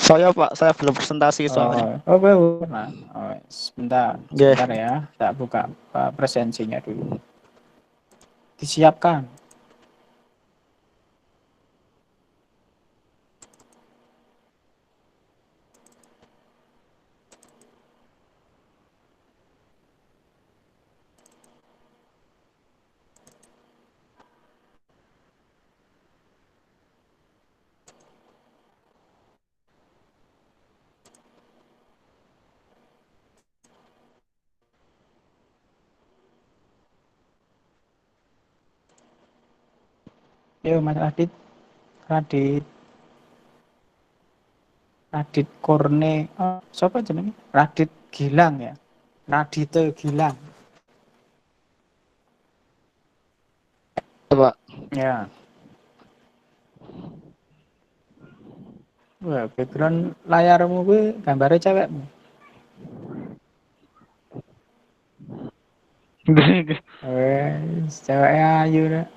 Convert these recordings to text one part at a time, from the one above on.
Saya belum presentasi soalnya. Baru. Nah, sebentar, Nggih. ya. Tak buka presensinya dulu. Disiapkan. Yo, Mas Radit. Radit. Radit Korne. Oh, siapa jenenge? Radit Gilang ya. Radite Gilang. Pak. Ya. Wah, background layarmu gue gambarnya cewekmu. Ceweknya ayu dah.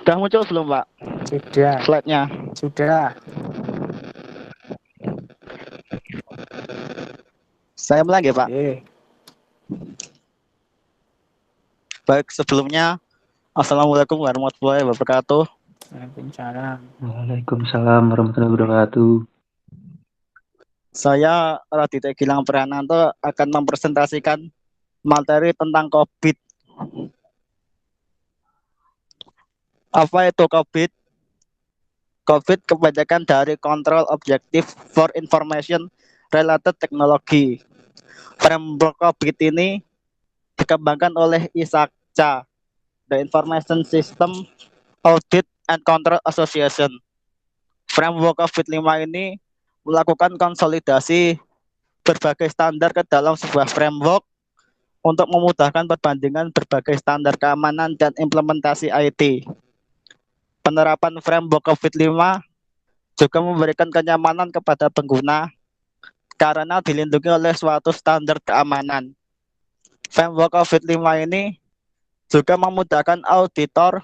Sudah muncul belum, Pak? Sudah. Slide-nya. Sudah. Saya mulai nggih, Pak. Baik, sebelumnya Assalamualaikum warahmatullahi wabarakatuh. Waalaikumsalam. Waalaikumsalam warahmatullahi wabarakatuh. Saya Raditya Gilang Prananto akan mempresentasikan materi tentang COVID. Apa itu COVID? COVID kebijakan dari Control Objective for Information Related Technology. Framework COVID ini dikembangkan oleh ISACA, The Information System Audit and Control Association. Framework COVID-5 ini melakukan konsolidasi berbagai standar ke dalam sebuah framework untuk memudahkan perbandingan berbagai standar keamanan dan implementasi IT. Penerapan framework COVID-5 juga memberikan kenyamanan kepada pengguna karena dilindungi oleh suatu standar keamanan. Framework COVID-5 ini juga memudahkan auditor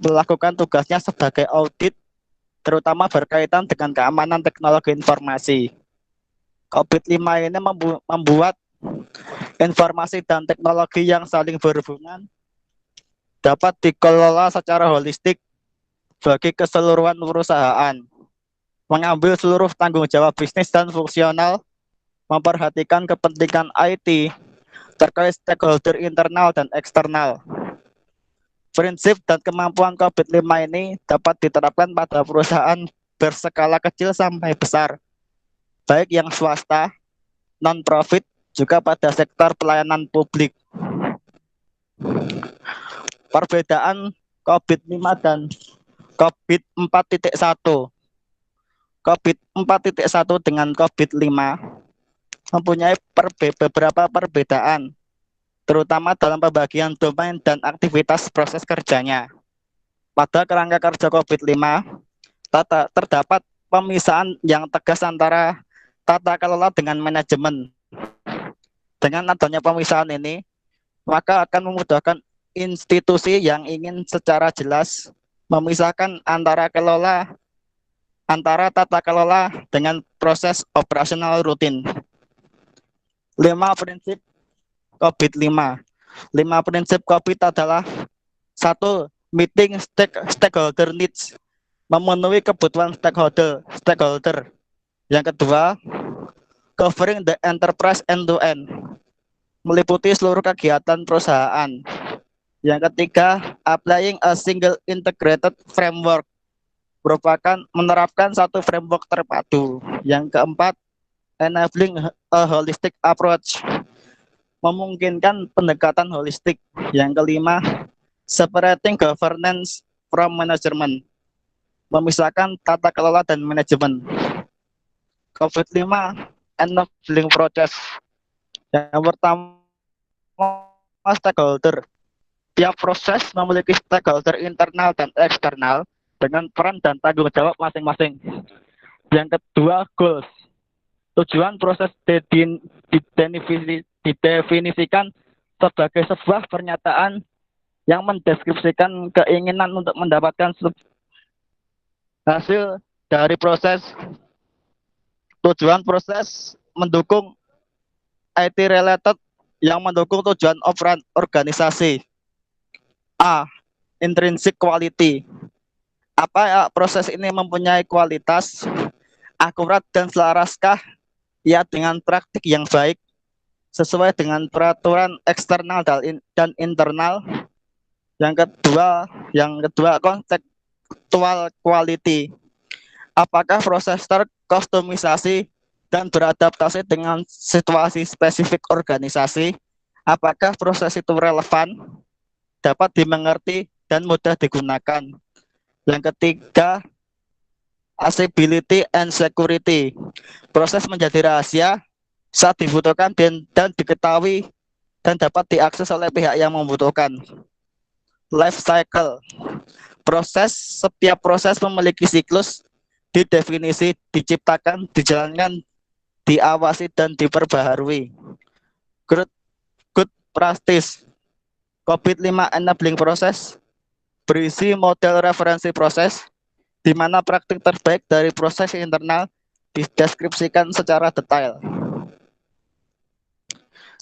melakukan tugasnya sebagai audit, terutama berkaitan dengan keamanan teknologi informasi. COVID-5 ini membuat informasi dan teknologi yang saling berhubungan dapat dikelola secara holistik bagi keseluruhan perusahaan, mengambil seluruh tanggung jawab bisnis dan fungsional, memperhatikan kepentingan IT terkait stakeholder internal dan eksternal. Prinsip dan kemampuan COVID-5 ini dapat diterapkan pada perusahaan berskala kecil sampai besar, baik yang swasta, non-profit, juga pada sektor pelayanan publik. Perbedaan COVID-5 dan COVID 4.1. COVID 4.1 dengan COVID-5 mempunyai beberapa perbedaan, terutama dalam pembagian domain dan aktivitas proses kerjanya. Pada kerangka kerja COVID-5, terdapat pemisahan yang tegas antara tata kelola dengan manajemen. Dengan adanya pemisahan ini, maka akan memudahkan institusi yang ingin secara jelas memisahkan antara tata kelola dengan proses operasional rutin. 5 prinsip COVID-5. 5 prinsip COVID adalah 1. Meeting stakeholder needs, memenuhi kebutuhan stakeholder. Yang kedua, covering the enterprise end-to-end, meliputi seluruh kegiatan perusahaan. Yang ketiga, applying a single integrated framework, menerapkan satu framework terpadu. Yang keempat, enabling a holistic approach, memungkinkan pendekatan holistik. Yang kelima, separating governance from management, memisahkan tata kelola dan manajemen. COVID-5 enabling process. Yang pertama, stakeholder. Tiap proses memiliki stakeholder internal dan eksternal dengan peran dan tanggung jawab masing-masing. Yang kedua, goals. Tujuan proses didefinisikan sebagai sebuah pernyataan yang mendeskripsikan keinginan untuk mendapatkan hasil dari proses tujuan proses mendukung IT related yang mendukung tujuan organisasi. A. Intrinsic quality. Apa ya, proses ini mempunyai kualitas akurat dan selaraskah ya dengan praktik yang baik sesuai dengan peraturan eksternal dan internal. Yang kedua contextual quality. Apakah proses terkustomisasi dan beradaptasi dengan situasi spesifik organisasi? Apakah proses itu relevan, dapat dimengerti dan mudah digunakan? Yang ketiga, accessibility and security. Proses menjadi rahasia saat dibutuhkan dan diketahui dan dapat diakses oleh pihak yang membutuhkan. Life cycle. Setiap proses memiliki siklus, didefinisi, diciptakan, dijalankan, diawasi, dan diperbaharui. Good practice. COVID-5 enabling process berisi model referensi proses, di mana praktik terbaik dari proses internal dideskripsikan secara detail.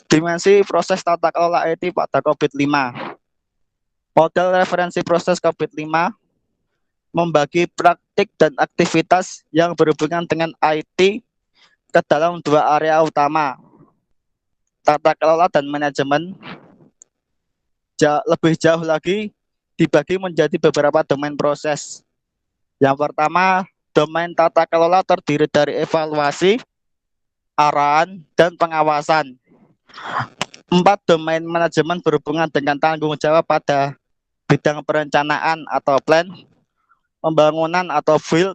Dimensi proses tata kelola IT pada COVID-5. Model referensi proses COVID-5 membagi praktik dan aktivitas yang berhubungan dengan IT ke dalam dua area utama, tata kelola dan manajemen. Lebih jauh lagi, dibagi menjadi beberapa domain proses. Yang pertama, domain tata kelola terdiri dari evaluasi, arahan, dan pengawasan. 4, domain manajemen berhubungan dengan tanggung jawab pada bidang perencanaan atau plan, pembangunan atau build,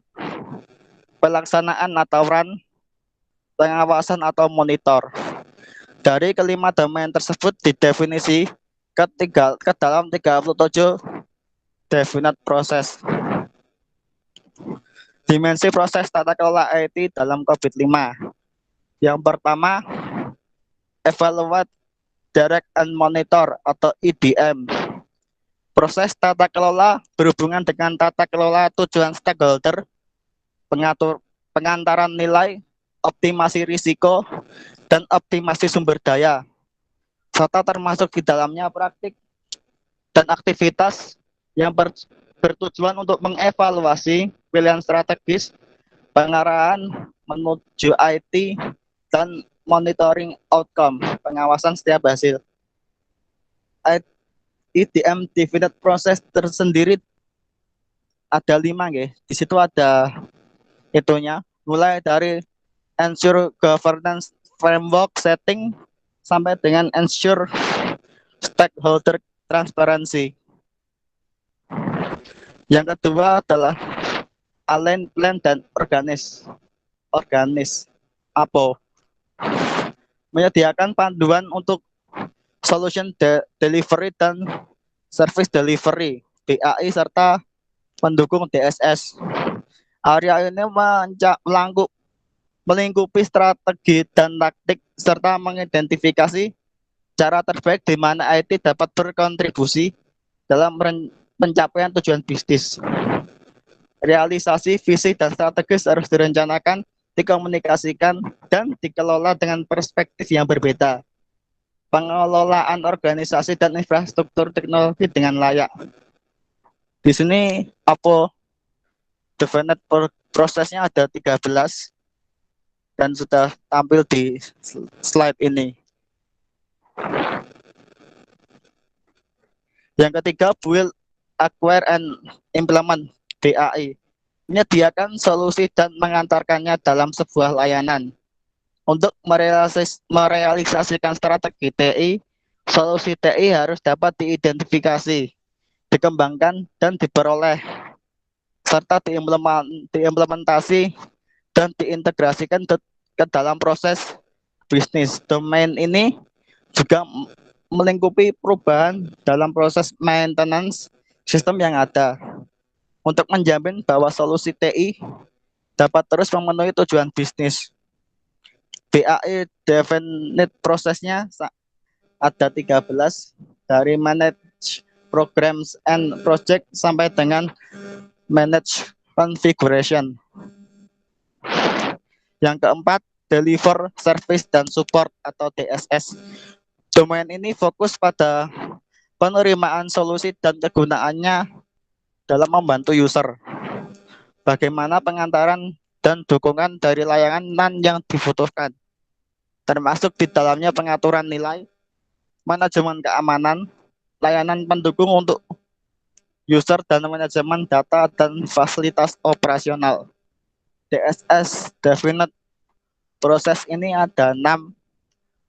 pelaksanaan atau run, pengawasan atau monitor. Dari kelima domain tersebut didefinisi ke dalam 37 definite proses. Dimensi proses tata kelola IT dalam COVID-5. Yang pertama, evaluate, direct and monitor atau EDM. Proses tata kelola berhubungan dengan tata kelola tujuan stakeholder, pengantaran nilai, optimasi risiko, dan optimasi sumber daya, serta termasuk di dalamnya praktik dan aktivitas yang bertujuan untuk mengevaluasi pilihan strategis, pengarahan menuju IT, dan monitoring outcome, pengawasan setiap hasil. EDM definite proses tersendiri ada 5, guys. Di situ ada itunya, mulai dari ensure governance framework setting sampai dengan ensure stakeholder transparency. Yang kedua adalah align plan dan organis APO. Menyediakan panduan untuk solution delivery dan service delivery BAI serta pendukung DSS. Area ini melingkupi strategi dan taktik serta mengidentifikasi cara terbaik di mana IT dapat berkontribusi dalam pencapaian tujuan bisnis. Realisasi visi dan strategis harus direncanakan, dikomunikasikan, dan dikelola dengan perspektif yang berbeda. Pengelolaan organisasi dan infrastruktur teknologi dengan layak. Di sini apa definite prosesnya ada 13 dan sudah tampil di slide ini. Yang ketiga, build, acquire, and implement BAI. Menyediakan solusi dan mengantarkannya dalam sebuah layanan. Untuk merealisasikan strategi TI, solusi TI harus dapat diidentifikasi, dikembangkan, dan diperoleh, serta diimplementasi dan diintegrasikan ke dalam proses bisnis. Domain ini juga melingkupi perubahan dalam proses maintenance sistem yang ada untuk menjamin bahwa solusi TI dapat terus memenuhi tujuan bisnis. BAI definite prosesnya ada 13, dari manage programs and project sampai dengan manage configuration. Yang keempat, deliver service dan support atau DSS. Domain ini fokus pada penerimaan solusi dan kegunaannya dalam membantu user. Bagaimana pengantaran dan dukungan dari layanan yang dibutuhkan, termasuk di dalamnya pengaturan nilai, manajemen keamanan, layanan pendukung untuk user, dan manajemen data dan fasilitas operasional. DSS definite proses ini ada 6,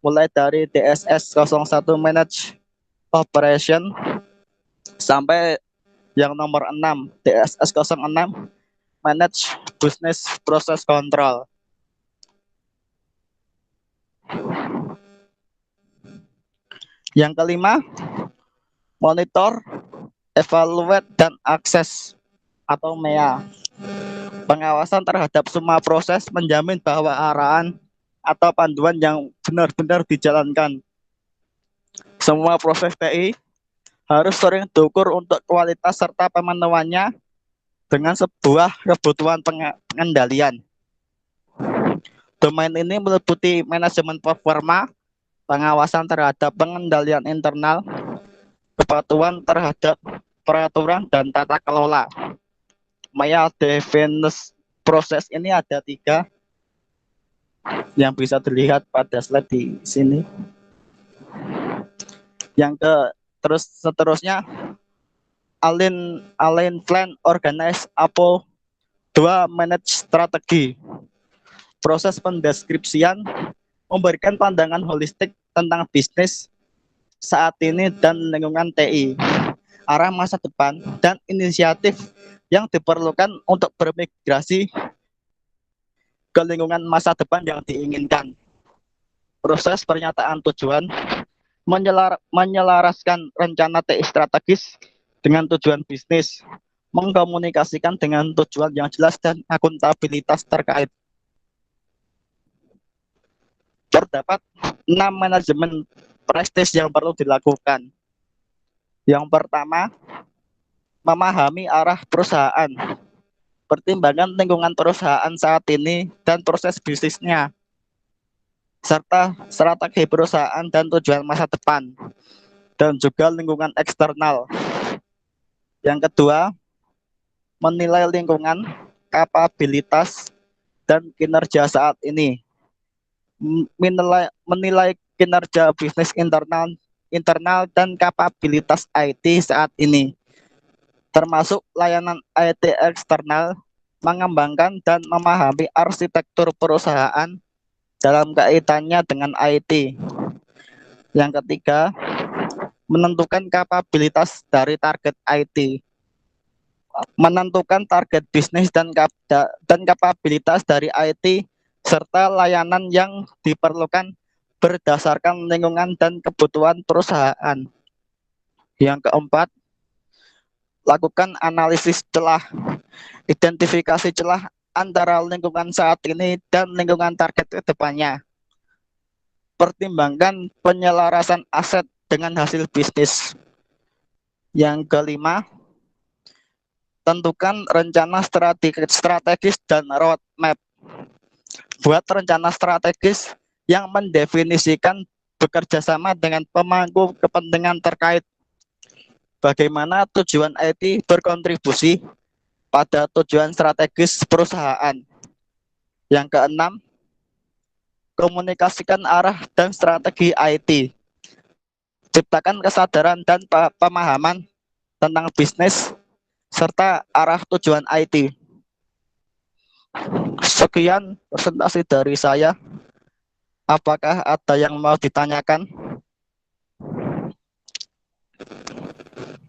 mulai dari DSS 01 manage operation sampai yang nomor 6 DSS 06 manage business process control. Yang kelima, monitor, evaluate, dan akses atau MEA. Pengawasan terhadap semua proses menjamin bahwa arahan atau panduan yang benar-benar dijalankan. Semua proses TI harus sering diukur untuk kualitas serta pemenuhannya dengan sebuah kebutuhan pengendalian. Domain ini meliputi manajemen performa, pengawasan terhadap pengendalian internal, kepatuhan terhadap peraturan, dan tata kelola. Maya defines proses ini ada 3 yang bisa dilihat pada slide di sini. Seterusnya align plan, organize, apo 2 manage strategi. Proses pendeskripsian memberikan pandangan holistik tentang bisnis saat ini dan lingkungan TI, arah masa depan, dan inisiatif yang diperlukan untuk bermigrasi ke lingkungan masa depan yang diinginkan. Proses pernyataan tujuan menyelaraskan rencana TI strategis dengan tujuan bisnis, mengkomunikasikan dengan tujuan yang jelas dan akuntabilitas terkait. Terdapat 6 manajemen prestis yang perlu dilakukan. Yang pertama, memahami arah perusahaan, pertimbangan lingkungan perusahaan saat ini dan proses bisnisnya, serta strategi perusahaan dan tujuan masa depan, dan juga lingkungan eksternal. Yang kedua, menilai lingkungan, kapabilitas, dan kinerja saat ini. Menilai kinerja bisnis internal dan kapabilitas IT saat ini, termasuk layanan IT eksternal, mengembangkan dan memahami arsitektur perusahaan dalam kaitannya dengan IT. Yang ketiga, menentukan kapabilitas dari target IT, menentukan target bisnis dan kapabilitas dari IT serta layanan yang diperlukan berdasarkan lingkungan dan kebutuhan perusahaan. Yang keempat, lakukan analisis celah, identifikasi celah antara lingkungan saat ini dan lingkungan target ke depannya. Pertimbangkan penyelarasan aset dengan hasil bisnis. Yang kelima, tentukan rencana strategis dan roadmap. Buat rencana strategis yang mendefinisikan bekerja sama dengan pemangku kepentingan terkait. Bagaimana tujuan IT berkontribusi pada tujuan strategis perusahaan. Yang keenam, komunikasikan arah dan strategi IT. Ciptakan kesadaran dan pemahaman tentang bisnis serta arah tujuan IT. Sekian presentasi dari saya. Apakah ada yang mau ditanyakan?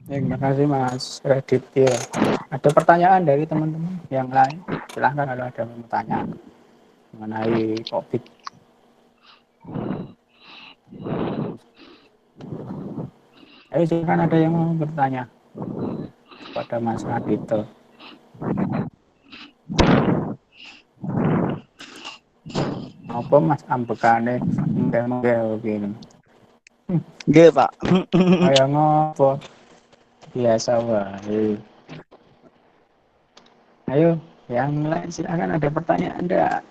Terima kasih Mas Raditya. Ada pertanyaan dari teman-teman yang lain? Silahkan kalau ada yang mau bertanya mengenai COVID. Ayo silakan, ada yang mau bertanya kepada Mas Raditya. Apa Mas ambekane mengke begini? Nggih, Pak. Kayak ngopo? Biasa wae. Ayo, yang lain silakan, ada pertanyaan enggak?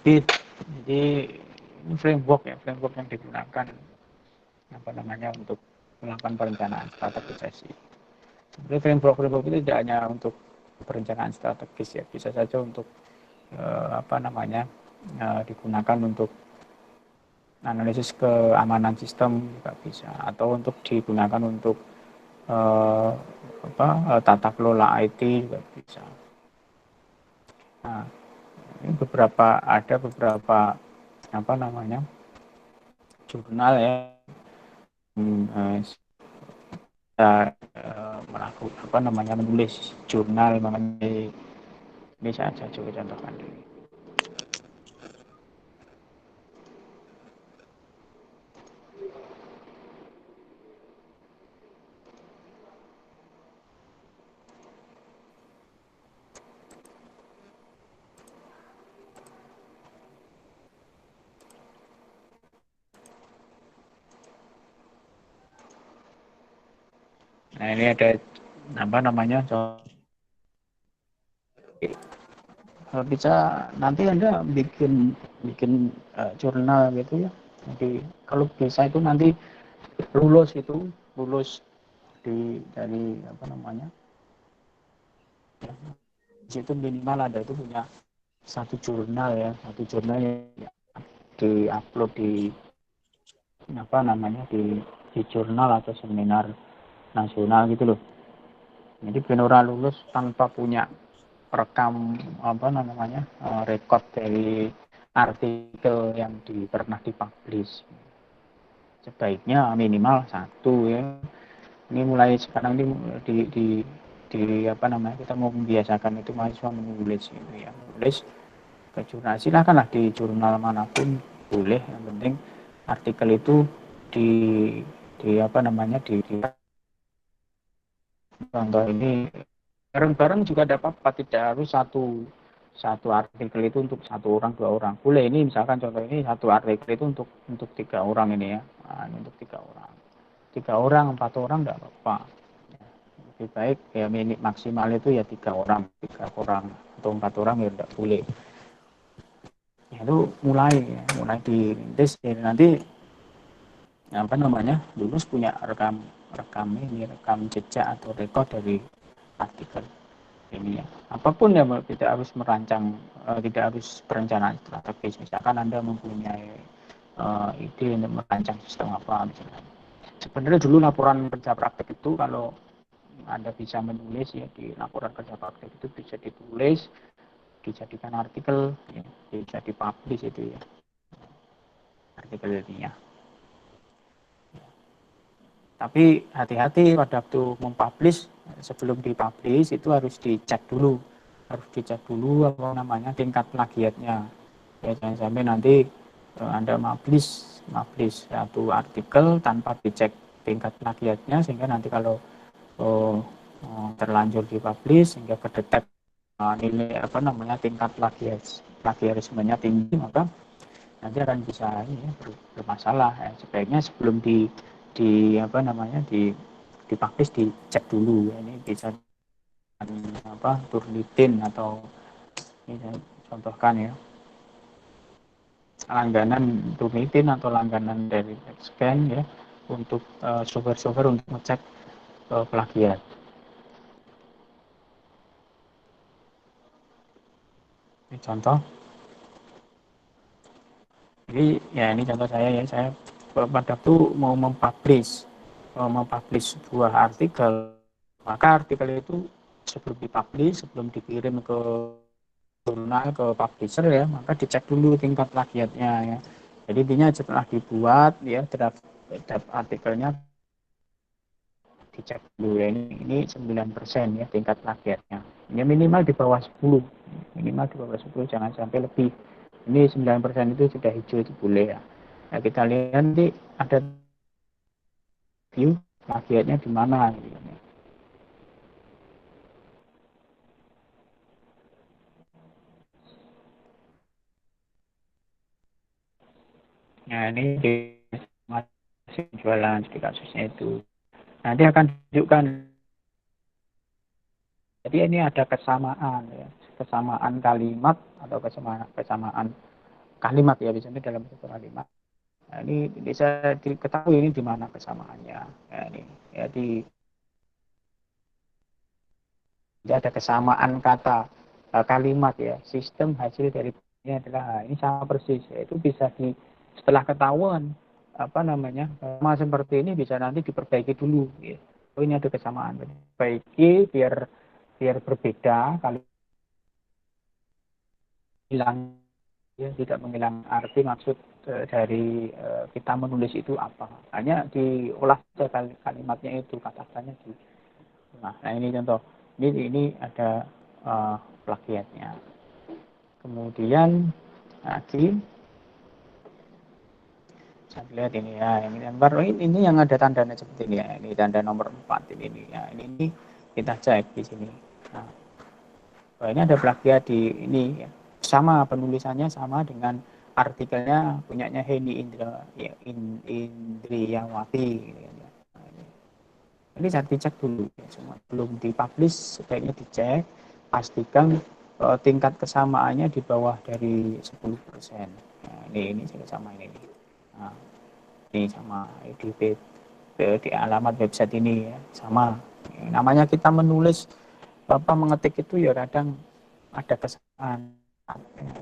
Bit. Jadi ini framework ya, framework yang digunakan apa namanya untuk melakukan perencanaan strategis sih. Sebenarnya framework itu tidak hanya untuk perencanaan strategis ya, bisa saja untuk apa namanya digunakan untuk analisis keamanan sistem juga bisa, atau untuk digunakan untuk tata kelola IT juga bisa. Nah, ini ada beberapa apa namanya jurnal ya melakukan apa namanya menulis jurnal mengenai ini saja coba contohkan dulu. Nah ini ada apa namanya bisa nanti Anda bikin jurnal gitu ya. Jadi kalau bisa itu nanti lulus dari apa namanya ya, itu minimal ada itu punya satu jurnal yang diupload di apa namanya di jurnal atau seminar nasional gitu loh. Jadi benar lulus tanpa punya rekam apa namanya rekod dari artikel yang pernah dipublish. Sebaiknya minimal satu ya. Ini mulai sekarang ini di apa namanya kita mau membiasakan itu mahasiswa menulis gitu ya. Menulis ke jurnal, silakanlah di jurnal manapun boleh, yang penting artikel itu di apa namanya di contoh ini bareng-bareng juga ada apa, tidak harus satu artikel itu untuk satu orang dua orang, boleh ini misalkan contoh ini satu artikel itu untuk 3 orang ini ya, nah, ini untuk 3 orang 4 orang enggak apa-apa, lebih baik ya maksimal itu ya 3 orang atau 4 orang ya enggak boleh. Ya, itu mulai dirintis ya, nanti apa namanya lulus punya rekam jejak atau rekod dari artikel ini ya. Apapun ya, tidak harus merancang, tidak harus perencanaan strategis. Misalkan Anda mempunyai ide untuk merancang sistem apa misalkan. Sebenarnya dulu laporan kerja praktek itu kalau Anda bisa menulis ya, di laporan kerja praktek itu bisa ditulis, dijadikan artikel ya, bisa dipublish itu ya, artikel ilmiah. Tapi hati-hati pada waktu mempublish, sebelum dipublish itu harus dicek dulu apa namanya tingkat plagiatnya ya, jangan sampai nanti Anda publish satu artikel tanpa dicek tingkat plagiatnya, sehingga nanti kalau terlanjur dipublish sehingga kedetek nilai apa namanya tingkat plagiarismenya tinggi, maka nanti akan bisa ya, bermasalah ya. Sebaiknya sebelum apa namanya dipublish dicek dulu ya, ini bisa apa Turnitin atau ini saya contohkan ya, langganan Turnitin atau langganan dari Scan ya, untuk software untuk ngecek plagiat. Ini contoh. Jadi ya ini contoh saya ya, saya pada waktu mau mempublish sebuah artikel, maka artikel itu sebelum dipublish, sebelum dikirim ke jurnal, ke publisher ya, maka dicek dulu tingkat plagiatnya ya. Jadi intinya setelah dibuat ya draft artikelnya dicek dulu ya, ini 9% ya tingkat plagiatnya. Ini minimal di bawah 10. Minimal di bawah 10, jangan sampai lebih. Ini 9% itu sudah hijau, itu boleh ya. Nah, kita lihat nanti ada view plagiatnya di mana gitu. Nah, ini di jualan di kasusnya itu. Nanti akan tunjukkan Jadi ini ada kesamaan ya, kesamaan kalimat atau kesamaan kalimat ya, biasanya dalam satu kalimat. Nah, ini bisa diketahui ini di mana kesamaannya. Ya, ini ya ada kesamaan kata kalimat ya, sistem hasil dari ini adalah ini sama persis, yaitu bisa setelah ketahuan apa namanya sama seperti ini bisa nanti diperbaiki dulu ya. Oh, ini ada kesamaan, perbaiki biar berbeda, kalau hilang ya, tidak menghilang arti maksud dari kita menulis itu apa, hanya diolah kalimatnya itu, kata-katanya di. Nah, ini contoh, ini ada plagiatnya. Kemudian lagi saya lihat ini ya, ini gambar ini yang ada tandanya seperti ini ya, ini tanda nomor 4 ini ya, ini kita cek di sini. Nah, ini ada plagiat di ini ya, sama penulisannya sama dengan artikelnya punyanya Heni Indriyawati gitu ya. Nah, ini saya dicek dulu ya, semua belum dipublish, sebaiknya dicek, pastikan tingkat kesamaannya di bawah dari 10%. Nah, ini sama ini. Nah, ini sama di alamat website ini ya, sama. Namanya kita menulis mengetik itu ya kadang ada kesalahan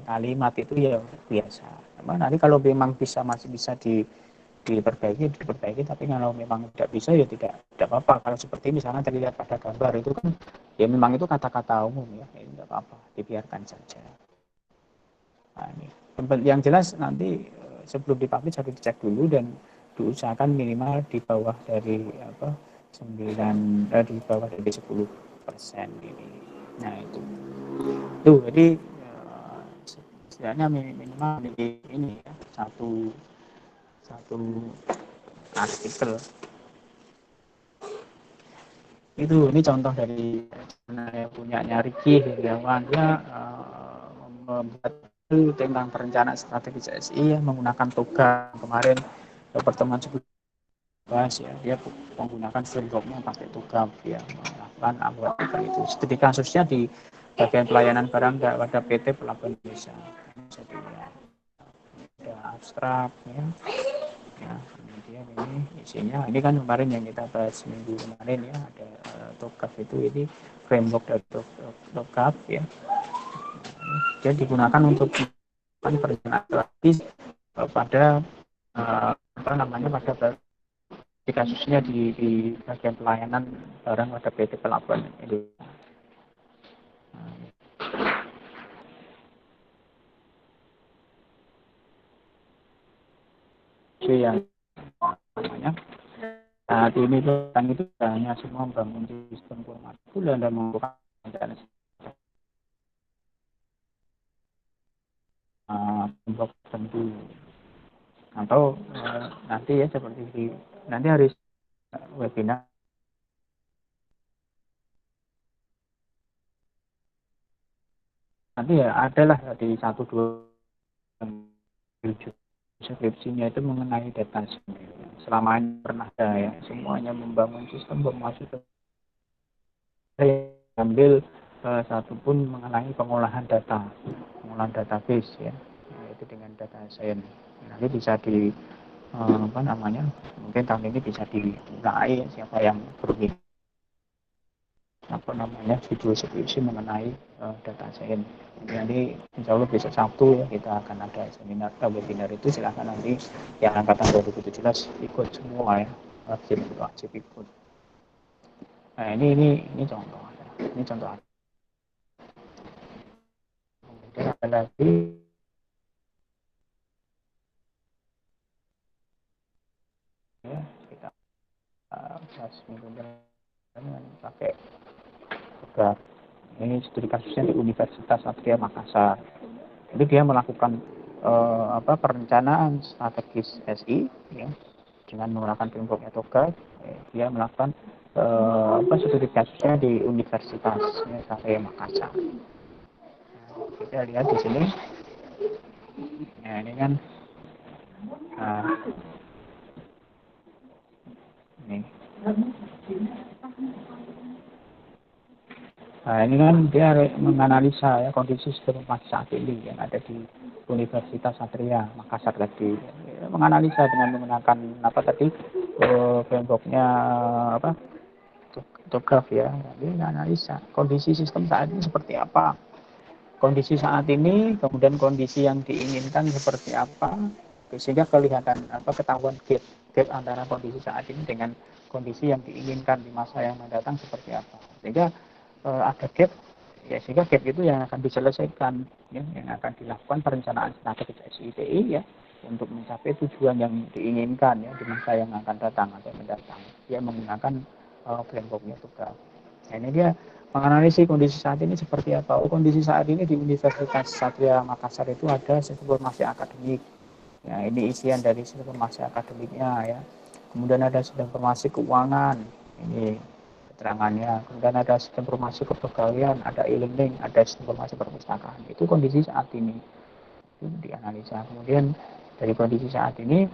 kalimat itu ya biasa. Nanti kalau memang masih bisa diperbaiki, tapi kalau memang tidak bisa ya tidak apa-apa. Kalau seperti misalnya terlihat pada gambar itu kan ya memang itu kata-kata umum ya, tidak apa-apa, dibiarkan saja. Nah, ini yang jelas nanti sebelum dipublish harus dicek dulu dan diusahakan minimal di bawah dari di bawah dari 10% ini. Nah, itu jadi setidaknya minimal ini ya, satu artikel. Ini contoh dari punyanya Ricky Hiryawan, dia membuat tentang perencanaan strategi CSI ya, menggunakan toga. Kemarin pertemuan sebelum bahas ya, dia menggunakan frameworknya pakai toga ya, melakukan abuan itu. Studi kasusnya di bagian pelayanan barang pada PT Pelabuhan Indonesia. Jadi ya, ada abstrak ya. Ya, kemudian ini isinya, ini kan kemarin yang kita bahas minggu kemarin ya, ada TOGAF ini framework dari TOGAF ya. Dia digunakan untuk perencanaan strategis pada pada kasusnya di bagian pelayanan barang pada PT Pelabuhan Indonesia. Itu yang namanya saat ini kan itu hanya semua membangun sistem informasi bulan dan membuka blok tertentu, atau nanti ya seperti nanti harus webinar nanti ya adalah di 1-2 deskripsinya itu mengenai data selama ini pernah ada ya, semuanya membangun sistem bermaksud ambil satupun mengenai pengolahan database ya, itu dengan data science. Nanti bisa mungkin tahun ini bisa dimulai siapa yang berminat judul skripsi mengenai data science. Jadi insya Allah besok Sabtu ya kita akan ada seminar webinar itu, silahkan nanti yang angkatan 2017 ikut semua ya, wajib ikut. Nah ini contoh ya. Ini contoh. Kemudian ada lagi ya, kita bahas minggu depan pakai juga. Ini studi kasusnya di Universitas Satria Makassar. Jadi dia melakukan perencanaan strategis SI ya, dengan menggunakan frameworknya TOGA. Dia melakukan studi kasusnya di Universitas Satria Makassar. Kita lihat di sini. Nah, ini kan ini Nah, ini kan dia menganalisa ya kondisi informasi saat ini yang ada di Universitas Satria Makassar tadi. Ya, menganalisa dengan menggunakan apa tadi frameworknya apa topograf ya. Jadi analisa kondisi sistem saat ini seperti apa. Kondisi saat ini, kemudian kondisi yang diinginkan seperti apa, sehingga kelihatan apa ketahuan gap antara kondisi saat ini dengan kondisi yang diinginkan di masa yang mendatang seperti apa. Sehingga ada gap, ya sehingga gap itu yang akan diselesaikan, ya, yang akan dilakukan perencanaan strategis SITI ya untuk mencapai tujuan yang diinginkan ya di masa yang akan datang atau mendatang. Dia menggunakan frameworknya juga. Nah, ini dia menganalisis kondisi saat ini seperti apa. Oh, kondisi saat ini di Universitas Satria Makassar itu ada informasi akademik. Ya, ini isian dari informasi akademiknya ya. Kemudian ada informasi keuangan. Ini keterangannya. Kemudian ada informasi kepegawaian, ada e-learning, ada informasi perpustakaan. Itu kondisi saat ini. Itu dianalisa. Kemudian dari kondisi saat ini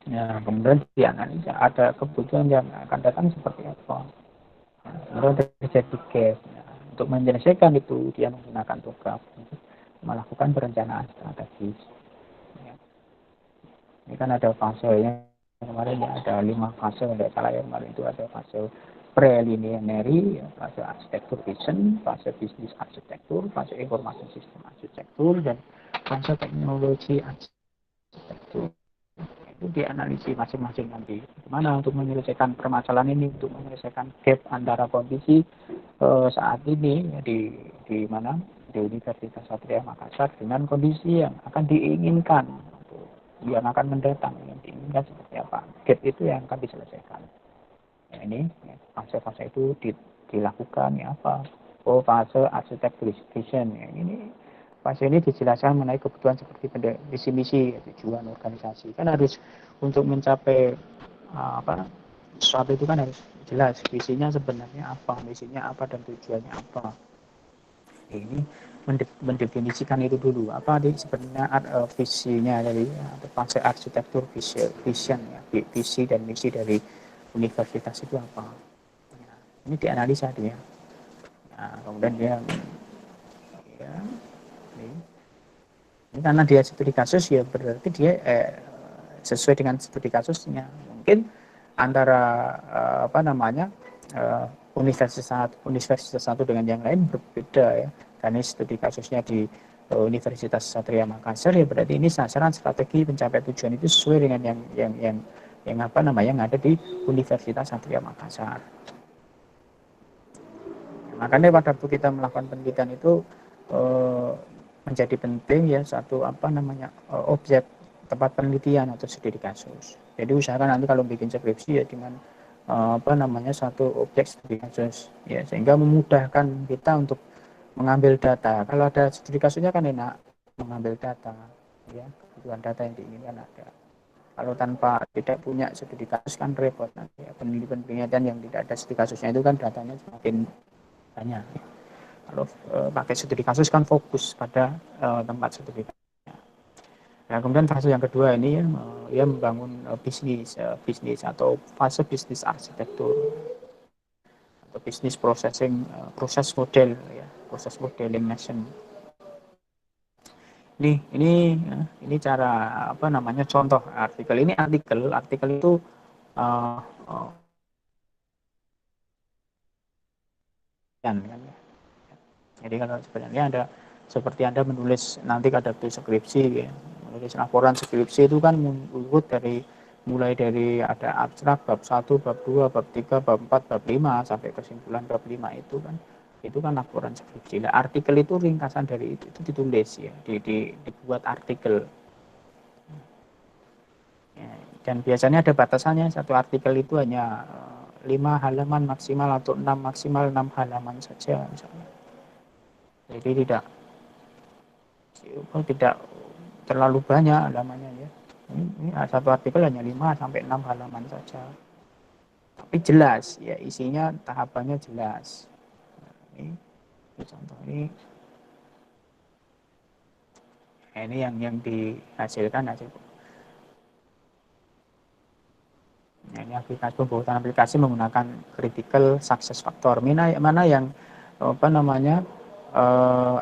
ya, kemudian dianalisa ada kebutuhan yang akan datang seperti apa. Kemudian terjadi gap. Nah, untuk menyelesaikan itu dia menggunakan tugas untuk melakukan perencanaan strategis. Ya. Ini kan ada fasenya kemarin ya ada 5 fase tidak salah ya kemarin itu ada fase preliminary, ya, fase arsitektur vision, fase bisnis arsitektur, fase informasi sistem arsitektur dan fase teknologi arsitektur. Itu dianalisis masing-masing nanti gimana untuk menyelesaikan permasalahan ini, untuk menyelesaikan gap antara kondisi saat ini ya, di mana di Universitas Satria Makassar dengan kondisi yang akan diinginkan yang akan mendatang yang diinginkan seperti apa, gap itu yang akan diselesaikan ya, ini ya, fase-fase itu dilakukan ya apa fase arsitektur vision ya, ini fase ini dijelaskan mengenai kebutuhan seperti visi misi tujuan organisasi kan harus untuk mencapai apa sesuatu itu kan harus jelas visinya sebenarnya apa, misinya apa dan tujuannya apa. Ini mendefinisikan itu dulu apa sebenarnya visinya dari fase arsitektur vision ya visi dan misi dari universitas itu apa ya, ini dianalisa dia nah, kemudian dia ya, ini karena dia studi kasus ya berarti dia sesuai dengan studi kasusnya mungkin antara apa namanya universitas satu dengan yang lain berbeda ya karena studi kasusnya di Universitas Satria Makassar ya berarti ini sasaran strategi pencapaian tujuan itu sesuai dengan yang apa namanya yang ada di Universitas Satria Makassar. Makanya pada waktu kita melakukan penelitian itu menjadi penting ya satu apa namanya objek tempat penelitian atau studi kasus. Jadi usahakan nanti kalau bikin skripsi ya dengan apa namanya satu objek studi kasus ya sehingga memudahkan kita untuk mengambil data. Kalau ada studi kasusnya kan enak mengambil data ya kebutuhan data yang diinginkan ada. Kalau tanpa tidak punya studi kasus kan repot nanti ya, penelitian yang tidak ada studi kasusnya itu kan datanya semakin banyak. Kalau pakai studi kasus kan fokus pada tempat studi kasus. Nah, kemudian fase yang kedua ini ya membangun bisnis atau fase bisnis arsitektur atau bisnis processing proses model ya proses modeling nation. Ini cara apa namanya contoh artikel ini artikel itu kan. Jadi kalau sebenarnya ada seperti Anda menulis nanti ada skripsi ya, menulis laporan skripsi itu kan urut dari mulai dari ada abstrak bab 1, bab 2, bab 3, bab 4, bab 5 sampai kesimpulan bab 5 itu kan laporan skripsi. Nah, artikel itu ringkasan dari itu ditulis ya, dibuat artikel. Ya, dan biasanya ada batasannya satu artikel itu hanya 5 halaman maksimal atau 6 maksimal 6 halaman saja misalnya. Jadi tidak terlalu banyak halamannya ya. Ini satu artikel hanya 5 sampai 6 halaman saja. Tapi jelas ya isinya tahapannya jelas. Ini contoh ini. Ini yang dihasilkan hasil. Ini aplikasi pembuatan aplikasi menggunakan critical success factor. Mana yang apa namanya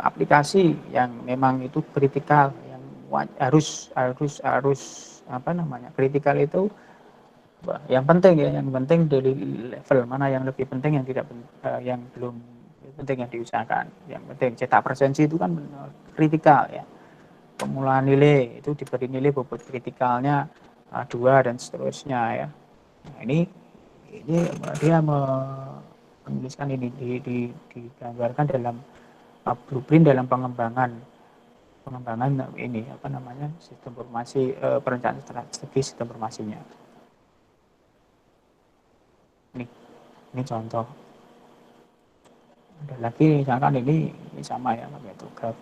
aplikasi yang memang itu kritikal, yang harus apa namanya kritikal itu yang penting ya, yang penting dari level mana yang lebih penting, yang tidak yang belum penting yang diusahakan. Yang penting cetak presensi itu kan kritikal ya. Pemulaan nilai itu diberi nilai bobot kritikalnya 2 dan seterusnya ya. Nah, ini dia menuliskan ini digambarkan dalam blueprint dalam pengembangan ini apa namanya sistem informasi perencanaan strategi sistem informasinya. Ini contoh. Ada lagi misalkan ini sama ya pakai graf.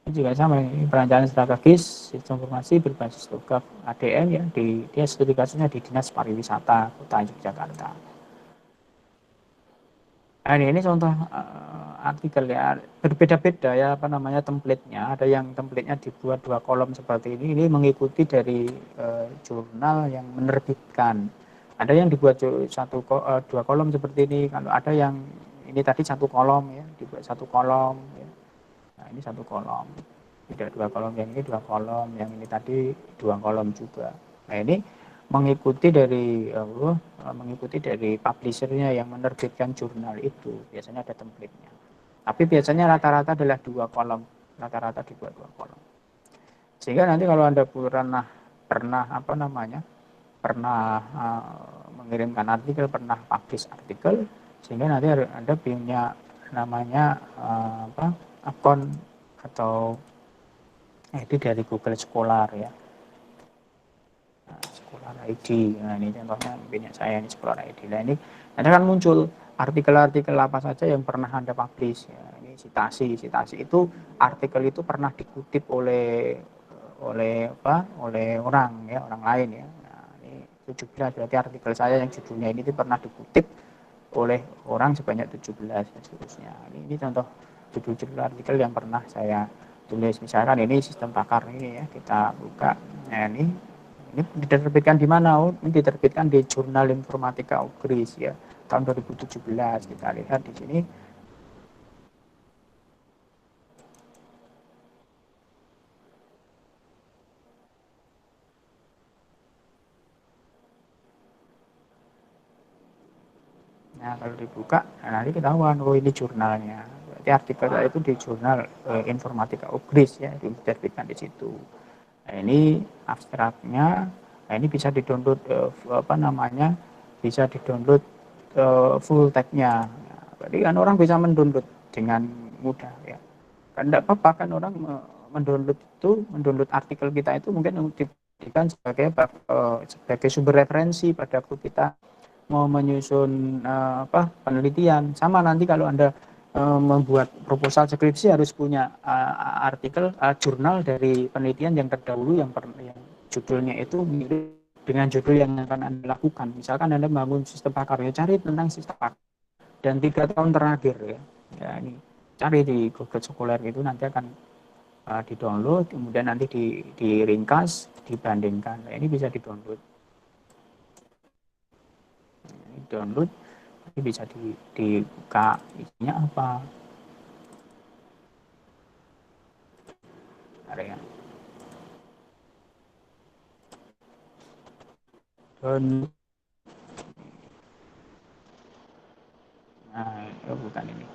Ini juga sama, ini perencanaan strategis sistem informasi berbasis TOGAF ADM ya, dia sertifikasinya di Dinas Pariwisata Kota Yogyakarta. Nah, ini contoh artikel ya, berbeda-beda ya apa namanya template-nya. Ada yang template-nya dibuat 2 kolom seperti ini mengikuti dari jurnal yang menerbitkan. Ada yang dibuat 2 kolom seperti ini. Kalau ada yang ini tadi 1 kolom ya, dibuat 1 kolom ya. Nah, ini 1 kolom. Tidak 2 kolom, yang ini 2 kolom, yang ini tadi 2 kolom juga. Nah, ini mengikuti dari publishernya yang menerbitkan jurnal itu. Biasanya ada template-nya. Tapi biasanya rata-rata adalah 2 kolom. Rata-rata dibuat 2 kolom. Sehingga nanti kalau Anda pernah apa namanya? Pernah mengirimkan artikel, pernah publish artikel, sehingga nanti Anda punya namanya akun atau itu dari Google Scholar ya. Scholar ID. Nah, ini contohnya punya saya ini Scholar ID. Nah, ini nanti kan muncul artikel-artikel apa saja yang pernah Anda publish ya. Ini citasi itu artikel itu pernah dikutip oleh orang ya, orang lain ya. Nah, ini 17 berarti artikel saya yang judulnya ini pernah dikutip oleh orang sebanyak 17 dan seterusnya. Ini contoh judul-judul artikel yang pernah saya tulis. Misalkan ini sistem pakar ini ya, kita buka. Nah, ini diterbitkan di mana? Ini diterbitkan di Jurnal Informatika UGRIS ya, tahun 2017. Kita lihat di sini. Nah, kalau dibuka, nanti ketahuan, oh ini jurnalnya. Berarti artikel itu di Jurnal Informatika UGRIS ya, diterbitkan di situ. Nah, ini abstraknya. Nah, ini bisa di-download bisa di-download full text-nya. Nah, berarti kan orang bisa mendownload dengan mudah ya. Kan tidak apa-apa kan orang mendownload artikel kita itu mungkin dijadikan sebagai sumber referensi pada waktu kita mau menyusun penelitian. Sama nanti kalau Anda membuat proposal skripsi harus punya artikel jurnal dari penelitian yang terdahulu yang judulnya itu mirip dengan judul yang akan Anda lakukan. Misalkan Anda membangun sistem pakar, ya cari tentang sistem pakar dan 3 tahun terakhir ya. Ya ini cari di Google Scholar itu nanti akan di-download, kemudian nanti diringkas, dibandingkan. Nah, ini bisa di-download. Download ini bisa dibuka isinya apa area download. Nah, bukan ini.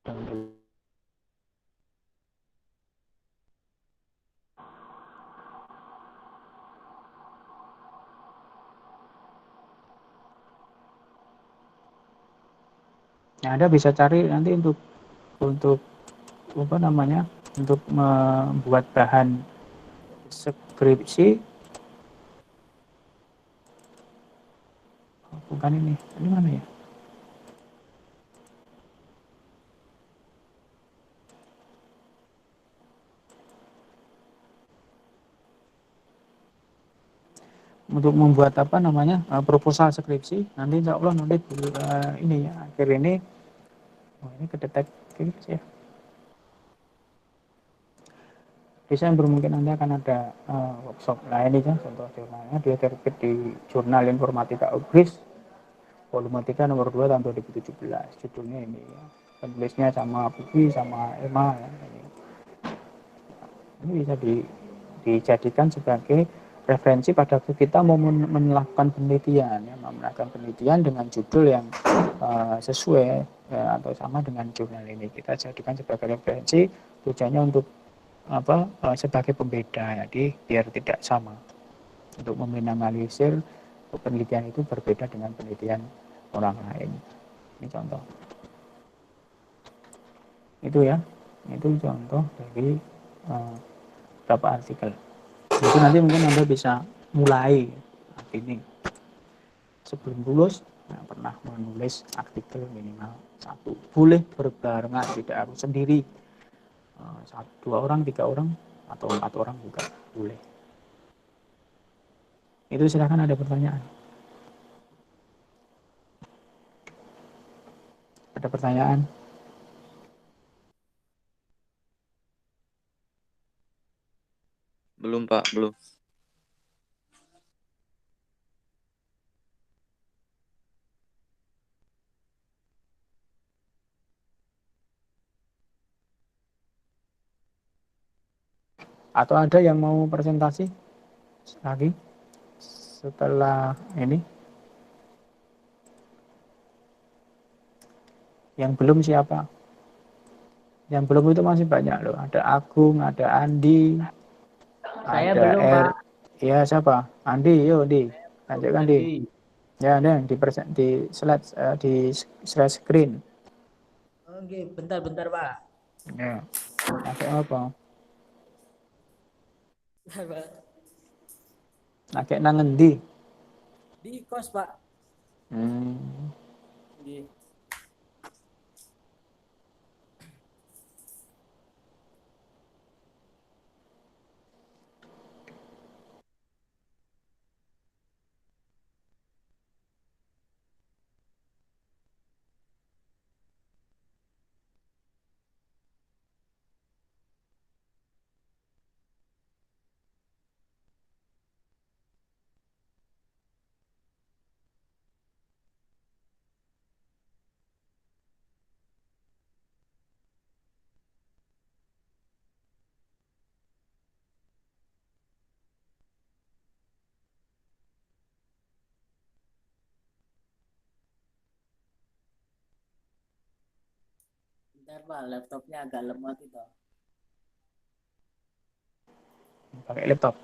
Download. Nah, Anda bisa cari nanti untuk apa namanya? Untuk membuat bahan skripsi. Bukan ini. Ini mana ya? untuk membuat apa namanya proposal skripsi. Nanti insya Allah nanti ini ya akhir ini ini kedetek skripsi ya. Desember mungkin nanti akan ada workshop. Nah ini kan contoh jurnalnya, dia terbit di Jurnal Informatika Ugris volume 3 nomor 2 tahun 2017. Judulnya ini ya. Penulisnya sama Pugi sama Emma ya. Ini bisa dijadikan sebagai referensi pada waktu kita mau melakukan penelitian ya, melakukan penelitian dengan judul yang sesuai ya, atau sama dengan jurnal ini, kita jadikan sebagai referensi, tujuannya untuk apa sebagai pembeda, jadi biar tidak sama, untuk meminimalisir penelitian itu berbeda dengan penelitian orang lain. Ini contoh itu ya, itu contoh dari beberapa artikel. Itu nanti mungkin Anda bisa mulai ini sebelum lulus pernah menulis artikel minimal 1, boleh berbarengan, tidak harus sendiri, 2 orang, 3 orang atau 4 orang juga boleh. Itu silakan, ada pertanyaan. Ada pertanyaan? Belum Pak, belum. Atau ada yang mau presentasi lagi setelah ini? Yang belum siapa? Yang belum itu masih banyak loh. Ada Agung, ada Andi, Saya ada belum, Pak. Ya siapa? Andi, yo Andi. Lanjutkan Andi. Ya, ada di slide screen. Oke, bentar, Pak. Ya. Pakai apa? Bentar, Pak. Pakai nang endi? Di kos, Pak. Nggih. Bentar, Pak. Laptopnya agak lemot itu. Pakai laptop.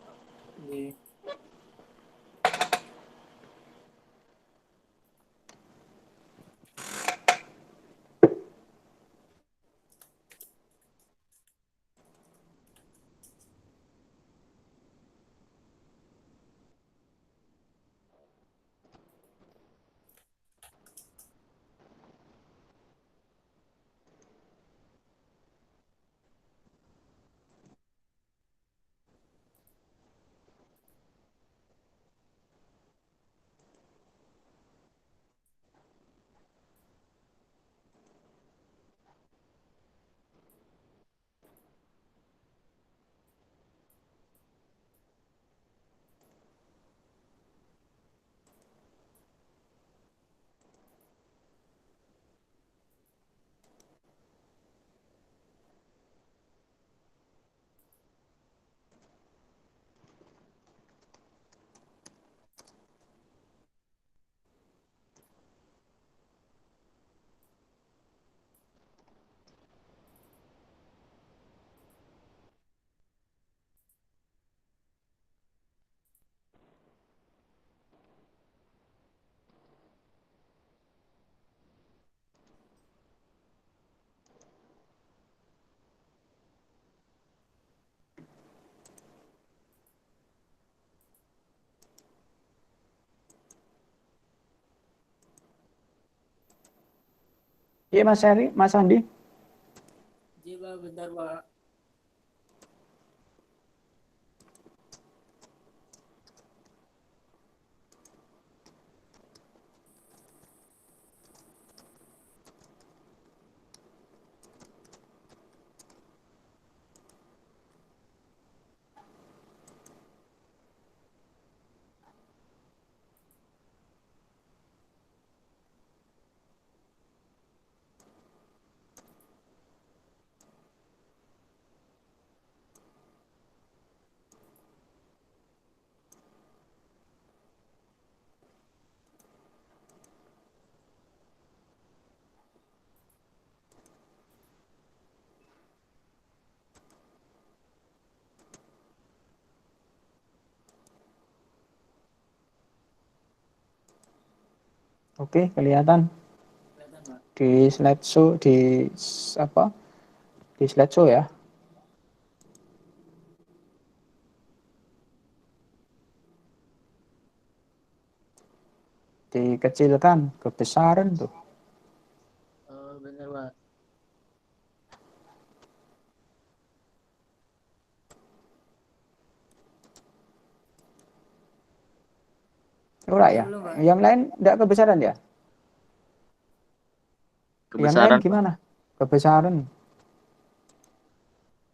Nggih. Iya Mas Heri, Mas Andi. Nggih, Pak. Bentar, Pak. Oke, kelihatan Kelihatan, Pak. di slideshow apa? Di slideshow ya. Dikecilkan, kebesaran tuh. Oh, bener, Pak. Ora Udah ya. belum, Pak? Yang lain enggak kebesaran ya? Yang lain Kebesaran, Pak. gimana? Kebesaran.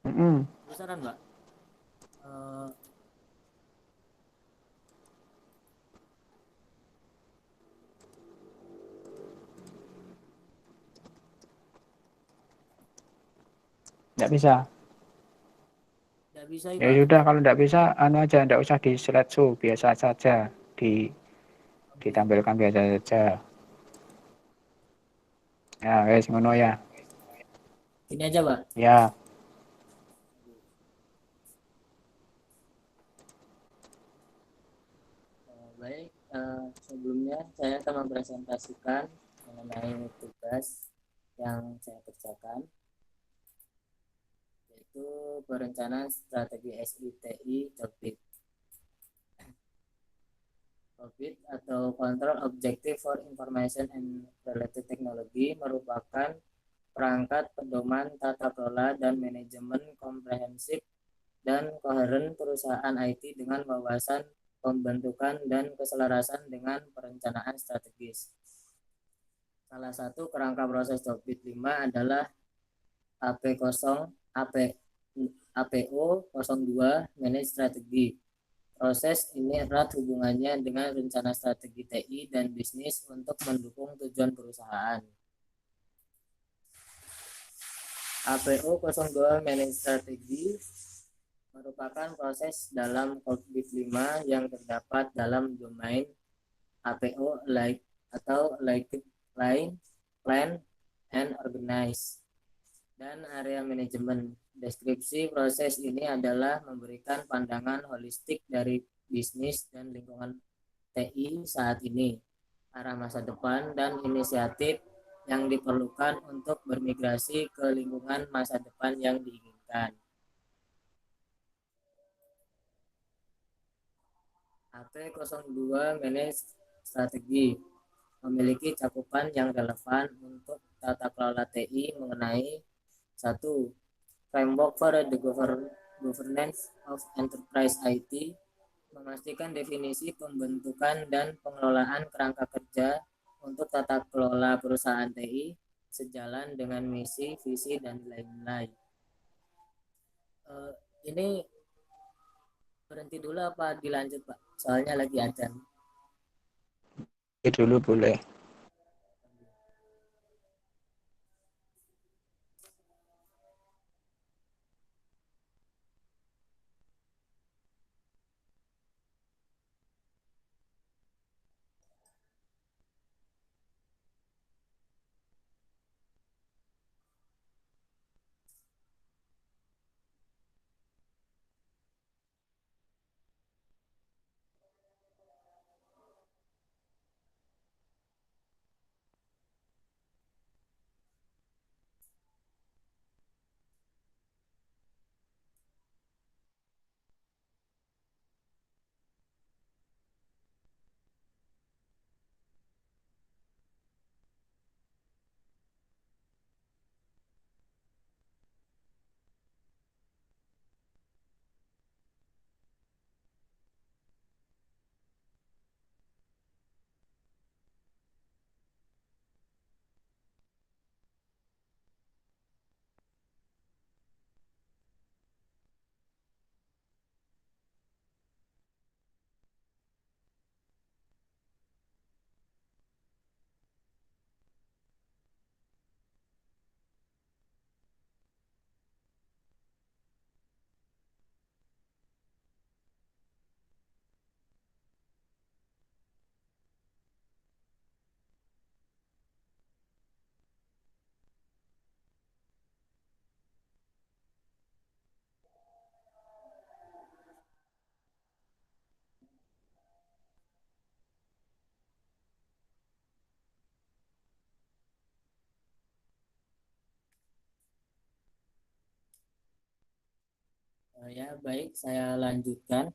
Mm-mm. Besaran, Pak. Eh, Enggak bisa. nggak bisa, ya, Ya Pak. sudah, kalau enggak bisa, anu aja, enggak usah di slideshow, biasa saja. Oke. Ditampilkan biasa saja. Ya, wes ngono ya. Gini aja, Pak. Ya, Baik, sebelumnya saya akan mempresentasikan mengenai tugas yang saya kerjakan, yaitu perencanaan strategi SITI Cockpit. Cockpit atau Control Objective for Information and Related Technology merupakan perangkat pedoman tata kelola dan manajemen komprehensif dan koheren perusahaan IT dengan wawasan pembentukan dan keselarasan dengan perencanaan strategis. Salah satu kerangka proses Cockpit 5 adalah AP0 AP APO 02 Manage Strategi. Proses ini erat hubungannya dengan rencana strategi TI dan bisnis untuk mendukung tujuan perusahaan. APO 02 Manage Strategi merupakan proses dalam Cockpit 5 yang terdapat dalam domain APO like atau like line, plan, and organize dan area manajemen. Deskripsi proses ini adalah memberikan pandangan holistik dari bisnis dan lingkungan TI saat ini, arah masa depan, dan inisiatif yang diperlukan untuk bermigrasi ke lingkungan masa depan yang diinginkan. AP02 Manage Strategi memiliki cakupan yang relevan untuk tata kelola TI mengenai 1. Framework for the Governance of Enterprise IT memastikan definisi pembentukan dan pengelolaan kerangka kerja untuk tata kelola perusahaan TI sejalan dengan misi, visi, dan lain-lain. Ini berhenti dulu apa dilanjut, Pak? Soalnya lagi ajan. dulu boleh. Ya, baik, saya lanjutkan.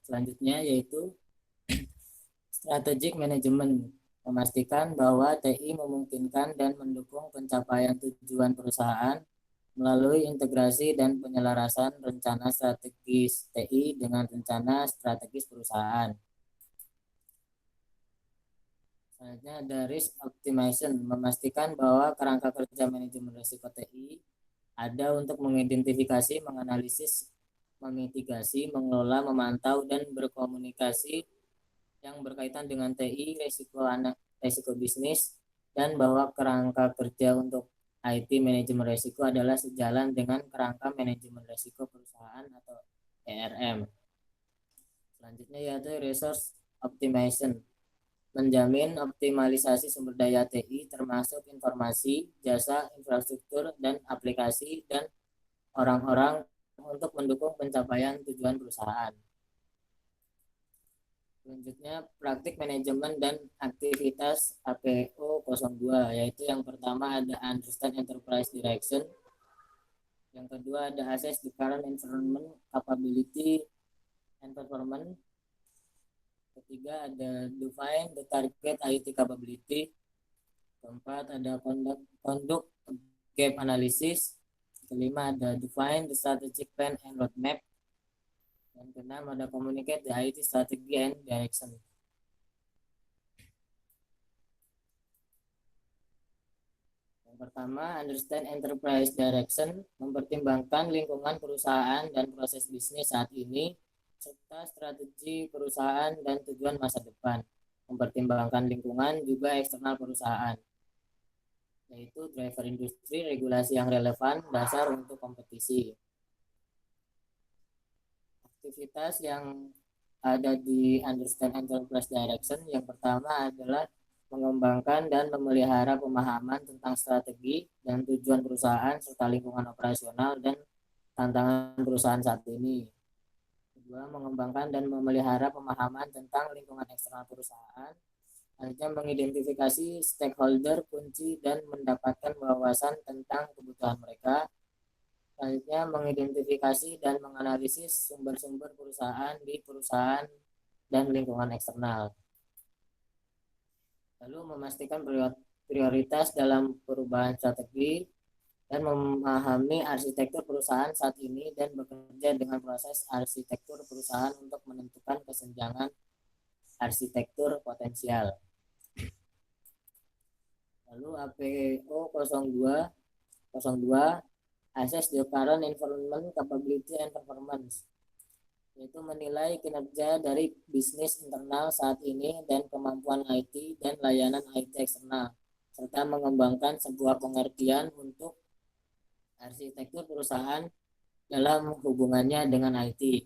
Selanjutnya yaitu strategic management, memastikan bahwa TI memungkinkan dan mendukung pencapaian tujuan perusahaan melalui integrasi dan penyelarasan rencana strategis TI dengan rencana strategis perusahaan. Selanjutnya ada risk optimization, memastikan bahwa kerangka kerja manajemen risiko TI ada untuk mengidentifikasi, menganalisis, memitigasi, mengelola, memantau, dan berkomunikasi yang berkaitan dengan TI, risiko bisnis, dan bahwa kerangka kerja untuk IT manajemen risiko adalah sejalan dengan kerangka manajemen risiko perusahaan atau ERM. Selanjutnya yaitu resource optimization, menjamin optimalisasi sumber daya TI termasuk informasi, jasa, infrastruktur, dan aplikasi dan orang-orang untuk mendukung pencapaian tujuan perusahaan. Selanjutnya praktik manajemen dan aktivitas APO 02, yaitu yang pertama ada understand enterprise direction, yang kedua ada assess the current environment capability and performance, ketiga ada define the target IT capability, keempat ada conduct gap analysis, kelima ada define the strategic plan and roadmap, dan keenam ada communicate the IT strategy and direction. Yang pertama, understand enterprise direction, mempertimbangkan lingkungan perusahaan dan proses bisnis saat ini, serta strategi perusahaan dan tujuan masa depan. Mempertimbangkan lingkungan juga eksternal perusahaan, yaitu driver industri, regulasi yang relevan, dasar untuk kompetisi. Aktivitas yang ada di understand enterprise direction yang pertama adalah mengembangkan dan memelihara pemahaman tentang strategi dan tujuan perusahaan serta lingkungan operasional dan tantangan perusahaan saat ini. Kedua, mengembangkan dan memelihara pemahaman tentang lingkungan eksternal perusahaan. Selanjutnya, mengidentifikasi stakeholder kunci dan mendapatkan wawasan tentang kebutuhan mereka. Selanjutnya, mengidentifikasi dan menganalisis sumber-sumber perusahaan di perusahaan dan lingkungan eksternal. Lalu, memastikan prioritas dalam perubahan strategi dan memahami arsitektur perusahaan saat ini dan bekerja dengan proses arsitektur perusahaan untuk menentukan kesenjangan arsitektur potensial. Lalu APO 02 assess the current environment capability and performance, yaitu menilai kinerja dari bisnis internal saat ini dan kemampuan IT dan layanan IT eksternal, serta mengembangkan sebuah pengertian untuk arsitektur perusahaan dalam hubungannya dengan IT,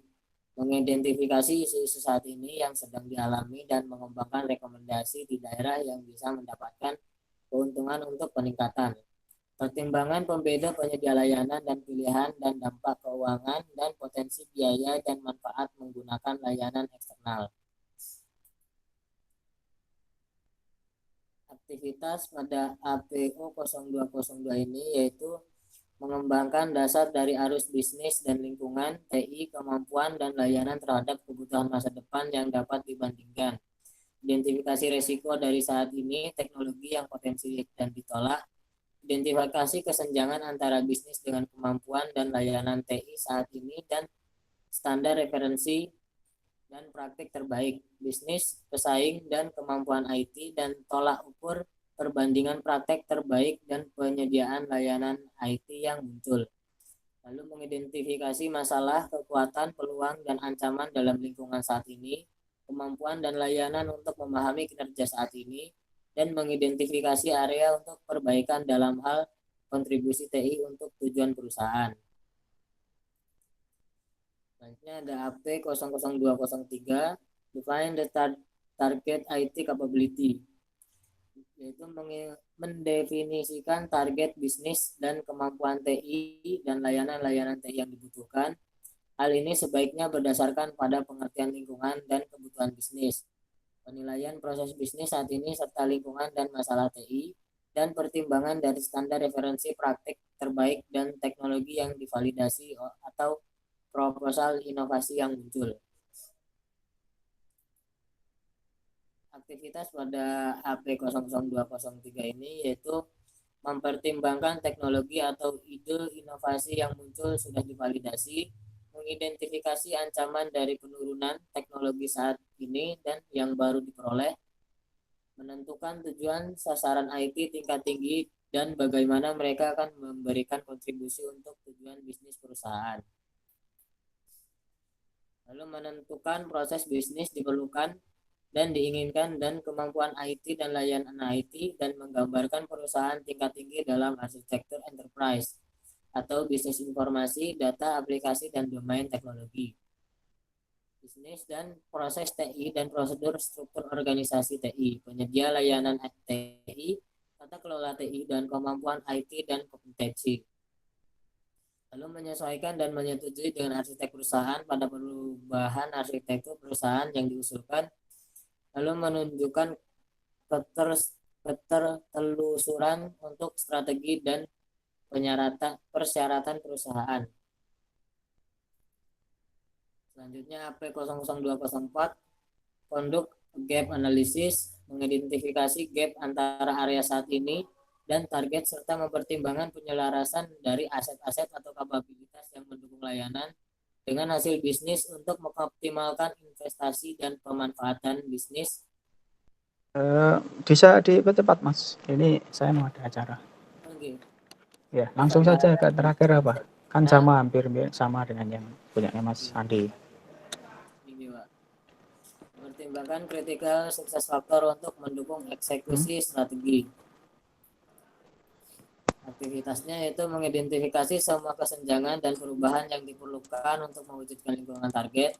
mengidentifikasi isu-isu saat ini yang sedang dialami dan mengembangkan rekomendasi di daerah yang bisa mendapatkan keuntungan untuk peningkatan. Pertimbangan pembeda penyedia layanan dan pilihan dan dampak keuangan dan potensi biaya dan manfaat menggunakan layanan eksternal. Aktivitas pada APO 0202 ini yaitu mengembangkan dasar dari arus bisnis dan lingkungan, TI, kemampuan dan layanan terhadap kebutuhan masa depan yang dapat dibandingkan. Identifikasi risiko dari saat ini, teknologi yang potensi dan ditolak, identifikasi kesenjangan antara bisnis dengan kemampuan dan layanan TI saat ini dan standar referensi dan praktik terbaik bisnis, pesaing, dan kemampuan IT dan tolak ukur perbandingan praktek terbaik dan penyediaan layanan IT yang muncul. Lalu mengidentifikasi masalah, kekuatan, peluang, dan ancaman dalam lingkungan saat ini, kemampuan dan layanan untuk memahami kinerja saat ini, dan mengidentifikasi area untuk perbaikan dalam hal kontribusi TI untuk tujuan perusahaan. Selanjutnya ada AP 00203, define the target IT capability, yaitu mendefinisikan target bisnis dan kemampuan TI dan layanan-layanan TI yang dibutuhkan. Hal ini sebaiknya berdasarkan pada pengertian lingkungan dan kebutuhan bisnis, penilaian proses bisnis saat ini serta lingkungan dan masalah TI, dan pertimbangan dari standar referensi praktik terbaik dan teknologi yang divalidasi atau proposal inovasi yang muncul. Aktivitas pada HP 00203 ini yaitu mempertimbangkan teknologi atau ide inovasi yang muncul sudah divalidasi, mengidentifikasi ancaman dari penurunan teknologi saat ini dan yang baru diperoleh, menentukan tujuan sasaran IT tingkat tinggi dan bagaimana mereka akan memberikan kontribusi untuk tujuan bisnis perusahaan. Lalu menentukan proses bisnis diperlukan dan diinginkan dan kemampuan IT dan layanan IT dan menggambarkan perusahaan tingkat tinggi dalam arsitektur enterprise atau bisnis informasi, data, aplikasi, dan domain teknologi. Bisnis dan proses TI dan prosedur struktur organisasi TI, penyedia layanan TI, tata kelola TI, dan kemampuan IT dan kompetensi. Lalu menyesuaikan dan menyetujui dengan arsitek perusahaan pada perubahan arsitektur perusahaan yang diusulkan, lalu menunjukkan ketertelusuran untuk strategi dan persyaratan perusahaan. Selanjutnya AP 00204 Conduct Gap Analysis, mengidentifikasi gap antara area saat ini dan target serta mempertimbangkan penyelarasan dari aset-aset atau kapabilitas yang mendukung layanan dengan hasil bisnis untuk mengoptimalkan investasi dan pemanfaatan bisnis. Bisa dipercepat Mas, ini saya mau ada acara. Oke. Ya, langsung saja ke terakhir apa? Kan sama hampir sama dengan yang punyanya Mas Andi. Ini Pak. Pertimbangan kritikal sukses faktor untuk mendukung eksekusi strategi. Aktivitasnya yaitu mengidentifikasi semua kesenjangan dan perubahan yang diperlukan untuk mewujudkan lingkungan target,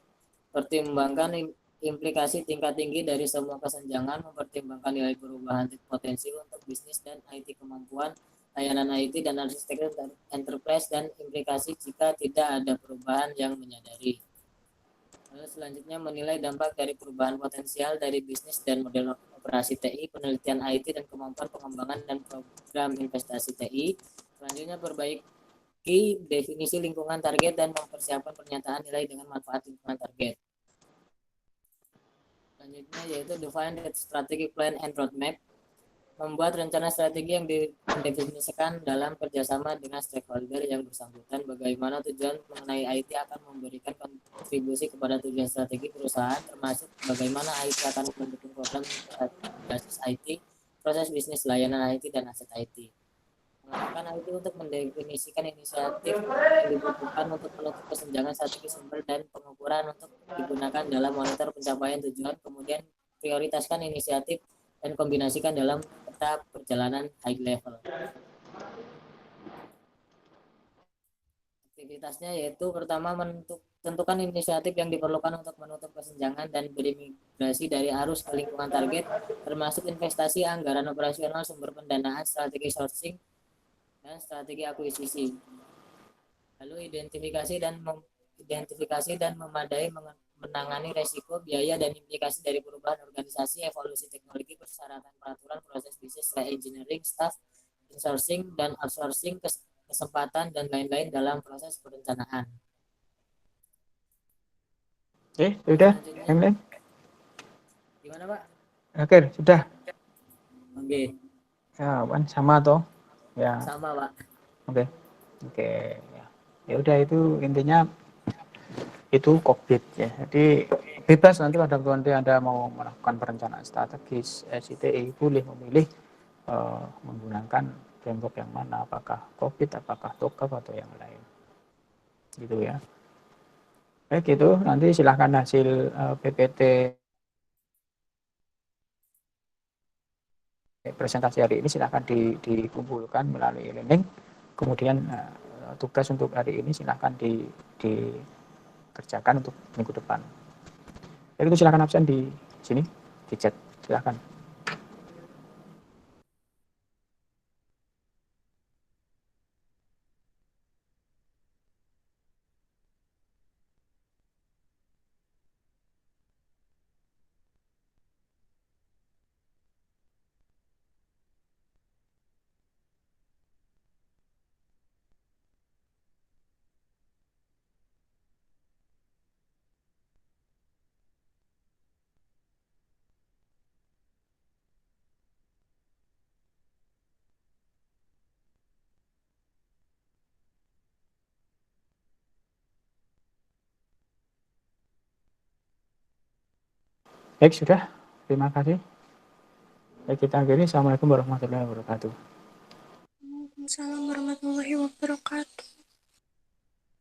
pertimbangkan implikasi tingkat tinggi dari semua kesenjangan, mempertimbangkan nilai perubahan potensi untuk bisnis dan IT kemampuan, layanan IT dan arsitektur enterprise, dan implikasi jika tidak ada perubahan yang menyadari. Lalu selanjutnya menilai dampak dari perubahan potensial dari bisnis dan model operasi TI, penelitian IT dan kemampuan pengembangan dan program investasi TI. Selanjutnya perbaiki definisi lingkungan target dan mempersiapkan pernyataan nilai dengan manfaat lingkungan target. Selanjutnya yaitu define the strategic plan and roadmap, membuat rencana strategi yang didefinisikan dalam kerjasama dengan stakeholder yang bersangkutan, bagaimana tujuan mengenai IT akan memberikan kontribusi kepada tujuan strategi perusahaan, termasuk bagaimana IT akan mendukung program berbasis IT, proses bisnis layanan IT, dan aset IT. Mengarahkan IT untuk mendefinisikan inisiatif yang dibutuhkan untuk menutup kesenjangan strategi sumber dan pengukuran untuk digunakan dalam monitor pencapaian tujuan, kemudian prioritaskan inisiatif dan kombinasikan dalam peta perjalanan high level. Aktivitasnya yaitu pertama tentukan inisiatif yang diperlukan untuk menutup kesenjangan dan berimigrasi dari arus ke lingkungan target, termasuk investasi, anggaran operasional, sumber pendanaan, strategi sourcing, dan strategi akuisisi. Lalu identifikasi dan memadai menangani resiko, biaya, dan implikasi dari perubahan organisasi, evolusi teknologi, persyaratan peraturan, proses bisnis, re-engineering, staff, insourcing, dan outsourcing, kesempatan, dan lain-lain dalam proses perencanaan. Sudah? Yang lain? Gimana Pak? Oke, sudah. Oke. Ya, kan sama toh? Ya. Sama Pak. Oke. Ya udah, itu intinya itu COVID ya. Jadi bebas nanti pada waktu Anda mau melakukan perencanaan strategis SITI, boleh memilih menggunakan framework yang mana, apakah COVID, apakah TOGAF atau yang lain. Gitu ya. Baik, gitu. Nanti silahkan hasil PPT presentasi hari ini silahkan dikumpulkan melalui link. Kemudian tugas untuk hari ini silahkan dikerjakan untuk minggu depan. Jadi itu silahkan absen di sini, di chat, silahkan. Baik, sudah. Terima kasih. Baik, kita akhiri. Assalamualaikum warahmatullahi wabarakatuh. Waalaikumsalam warahmatullahi wabarakatuh.